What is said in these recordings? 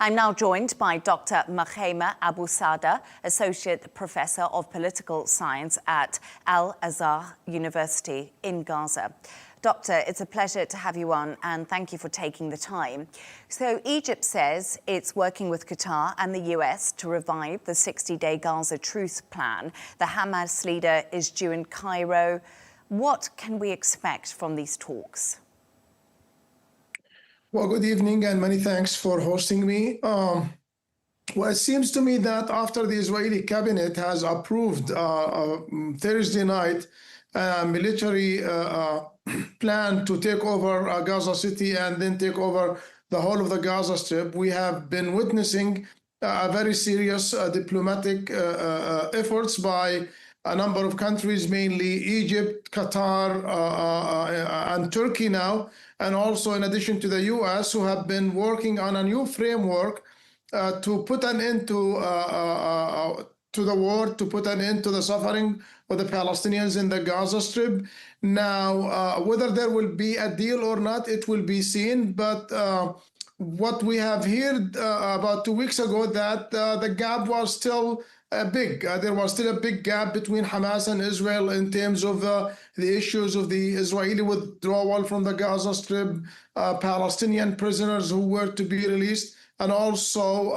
I'm now joined by Dr Mkhaimar Abusada, Associate Professor of Political Science at Al-Azhar University in Gaza. Doctor, it's a pleasure to have you on, and thank you for taking the time. So Egypt says it's working with Qatar and the US to revive the 60-day Gaza truce plan. The Hamas leader is due in Cairo. What can we expect from these talks? Well, good evening and many thanks for hosting me. Well, it seems to me that after the Israeli cabinet has approved Thursday night a military plan to take over Gaza City and then take over the whole of the Gaza Strip, we have been witnessing a very serious diplomatic efforts by a number of countries, mainly Egypt, Qatar, and Turkey now, and also in addition to the US, who have been working on a new framework to put an end to the war, to put an end to the suffering of the Palestinians in the Gaza Strip. Now, whether there will be a deal or not, it will be seen. But what we have heard about 2 weeks ago, that the gap was still big. There was still a big gap between Hamas and Israel in terms of the issues of the Israeli withdrawal from the Gaza Strip, Palestinian prisoners who were to be released, and also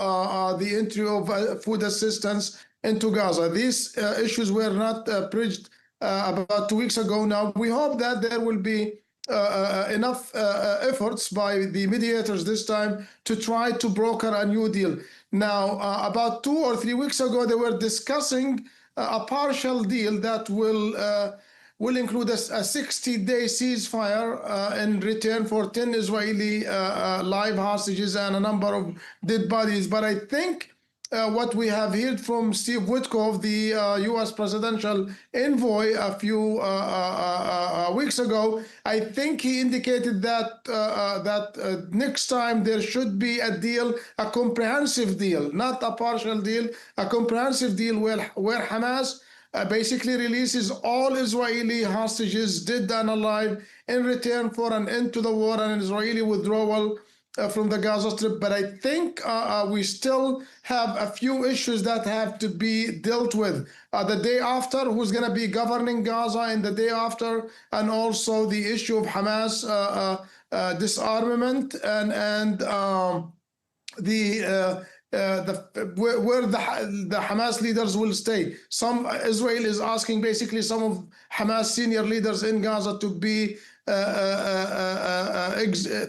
the entry of food assistance into Gaza. These issues were not bridged about 2 weeks ago. Now, we hope that there will be enough efforts by the mediators this time to try to broker a new deal. Now, about 2 or 3 weeks ago, they were discussing a partial deal that will include a 60-day ceasefire in return for 10 Israeli live hostages and a number of dead bodies. But I think what we have heard from Steve Witkoff, the U.S. presidential envoy, a few weeks ago, I think he indicated that next time there should be a deal, a comprehensive deal, not a partial deal, a comprehensive deal where Hamas basically releases all Israeli hostages, dead and alive, in return for an end to the war and an Israeli withdrawal from the Gaza Strip. But I think we still have a few issues that have to be dealt with. The day after, who's going to be governing Gaza, and the day after, and also the issue of Hamas disarmament and where the Hamas leaders will stay. Israel is asking basically some of Hamas senior leaders in Gaza to be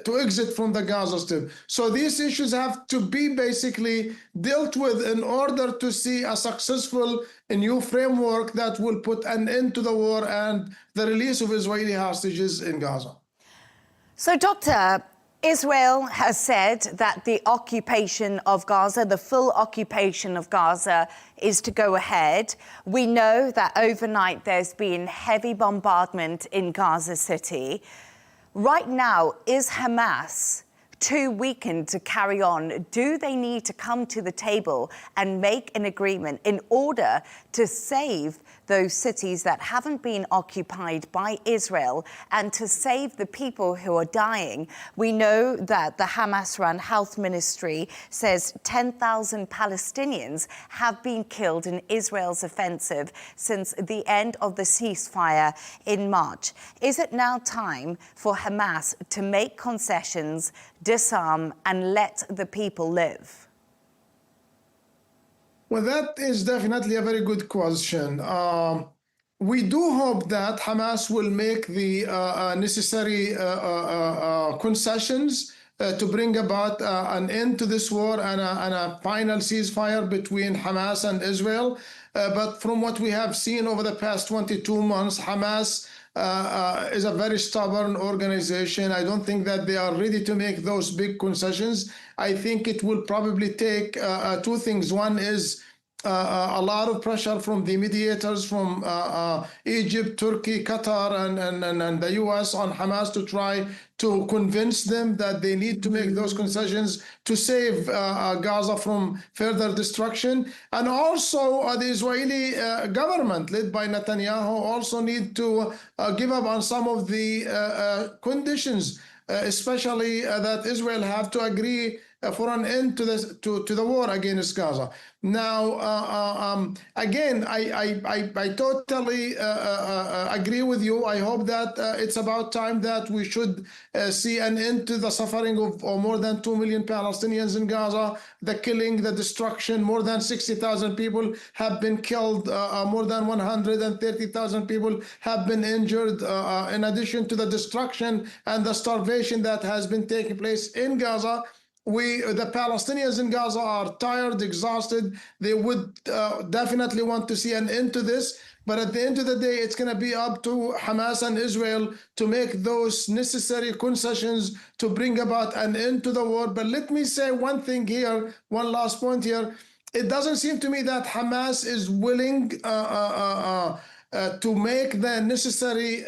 to exit from the Gaza Strip. So these issues have to be basically dealt with in order to see a successful new framework that will put an end to the war and the release of Israeli hostages in Gaza. So, Doctor, Israel has said that the occupation of Gaza, the full occupation of Gaza, is to go ahead. We know that overnight there's been heavy bombardment in Gaza City. Right now, is Hamas too weakened to carry on? Do they need to come to the table and make an agreement in order to save those cities that haven't been occupied by Israel and to save the people who are dying? We know that the Hamas-run health ministry says 10,000 Palestinians have been killed in Israel's offensive since the end of the ceasefire in March. Is it now time for Hamas to make concessions, disarm, and let the people live? Well, that is definitely a very good question. We do hope that Hamas will make the necessary concessions to bring about an end to this war and a final ceasefire between Hamas and Israel. But from what we have seen over the past 22 months, Hamas is a very stubborn organization. I don't think that they are ready to make those big concessions. I think it will probably take two things. One is a lot of pressure from the mediators from Egypt, Turkey, Qatar, and the US on Hamas to try to convince them that they need to make those concessions to save Gaza from further destruction. And also the Israeli government, led by Netanyahu, also need to give up on some of the conditions, especially that Israel have to agree for an end to this to the war against Gaza. Now, again, I totally agree with you. I hope that it's about time that we should see an end to the suffering of more than 2 million Palestinians in Gaza, the killing, the destruction. More than 60,000 people have been killed. More than 130,000 people have been injured. In addition to the destruction and the starvation that has been taking place in Gaza, the Palestinians in Gaza are tired, exhausted. They would definitely want to see an end to this. But at the end of the day, it's going to be up to Hamas and Israel to make those necessary concessions to bring about an end to the war. But let me say one thing here, one last point here. It doesn't seem to me that Hamas is willing to make the necessary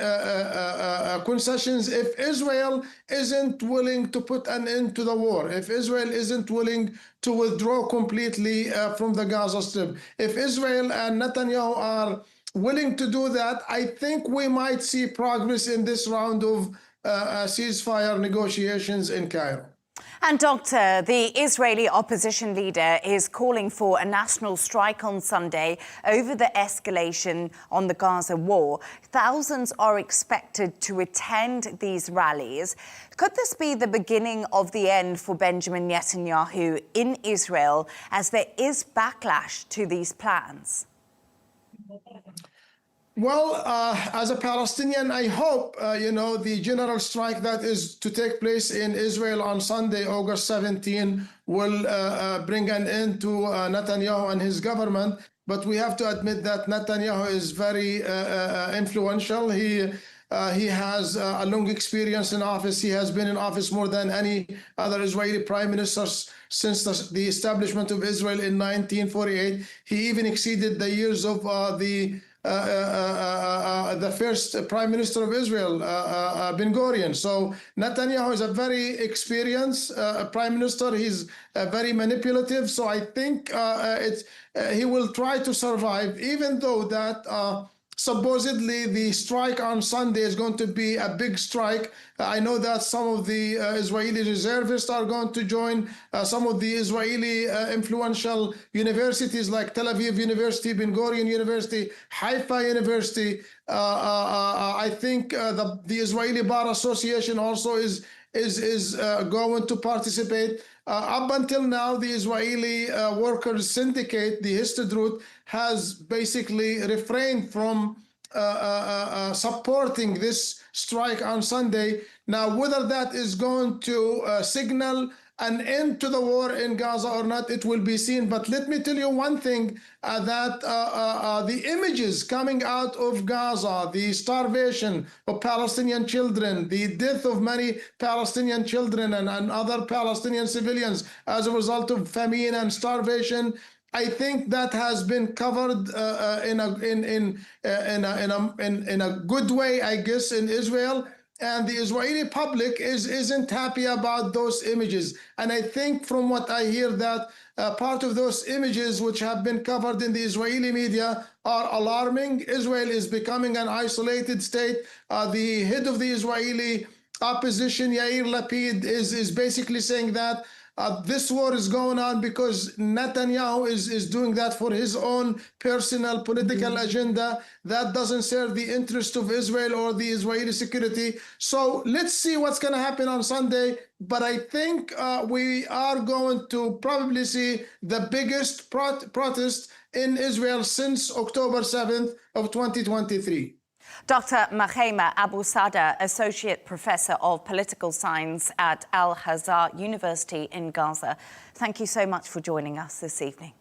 concessions if Israel isn't willing to put an end to the war, if Israel isn't willing to withdraw completely from the Gaza Strip. If Israel and Netanyahu are willing to do that, I think we might see progress in this round of ceasefire negotiations in Cairo. And Doctor, the Israeli opposition leader is calling for a national strike on Sunday over the escalation on the Gaza war. Thousands are expected to attend these rallies. Could this be the beginning of the end for Benjamin Netanyahu in Israel, as there is backlash to these plans? Well, as a Palestinian, I hope, the general strike that is to take place in Israel on Sunday, August 17, will bring an end to Netanyahu and his government. But we have to admit that Netanyahu is very influential. He has a long experience in office. He has been in office more than any other Israeli prime minister since the establishment of Israel in 1948. He even exceeded the years of the first prime minister of Israel, Ben-Gurion. So Netanyahu is a very experienced prime minister. He's very manipulative. So I think he will try to survive, even though that supposedly the strike on Sunday is going to be a big strike. I know that some of the Israeli reservists are going to join. Some of the Israeli influential universities like Tel Aviv University, Ben-Gurion University, Haifa University. I think the Israeli Bar Association also is going to participate. Up until now, the Israeli Workers Syndicate, the Histadrut, has basically refrained from supporting this strike on Sunday. Now, whether that is going to signal an end to the war in Gaza or not, it will be seen. But let me tell you one thing, that the images coming out of Gaza, the starvation of Palestinian children, the death of many Palestinian children and other Palestinian civilians as a result of famine and starvation, I think that has been covered in a good way, I guess, in Israel. And the Israeli public isn't happy about those images. And I think from what I hear that part of those images which have been covered in the Israeli media are alarming. Israel is becoming an isolated state. The head of the Israeli opposition, Yair Lapid, is basically saying that this war is going on because Netanyahu is doing that for his own personal political agenda that doesn't serve the interest of Israel or the Israeli security. So let's see what's going to happen on Sunday. But I think we are going to probably see the biggest protest in Israel since October 7th of 2023. Dr Mkhaimar Abusada, Associate Professor of Political Science at Al-Azhar University in Gaza. Thank you so much for joining us this evening.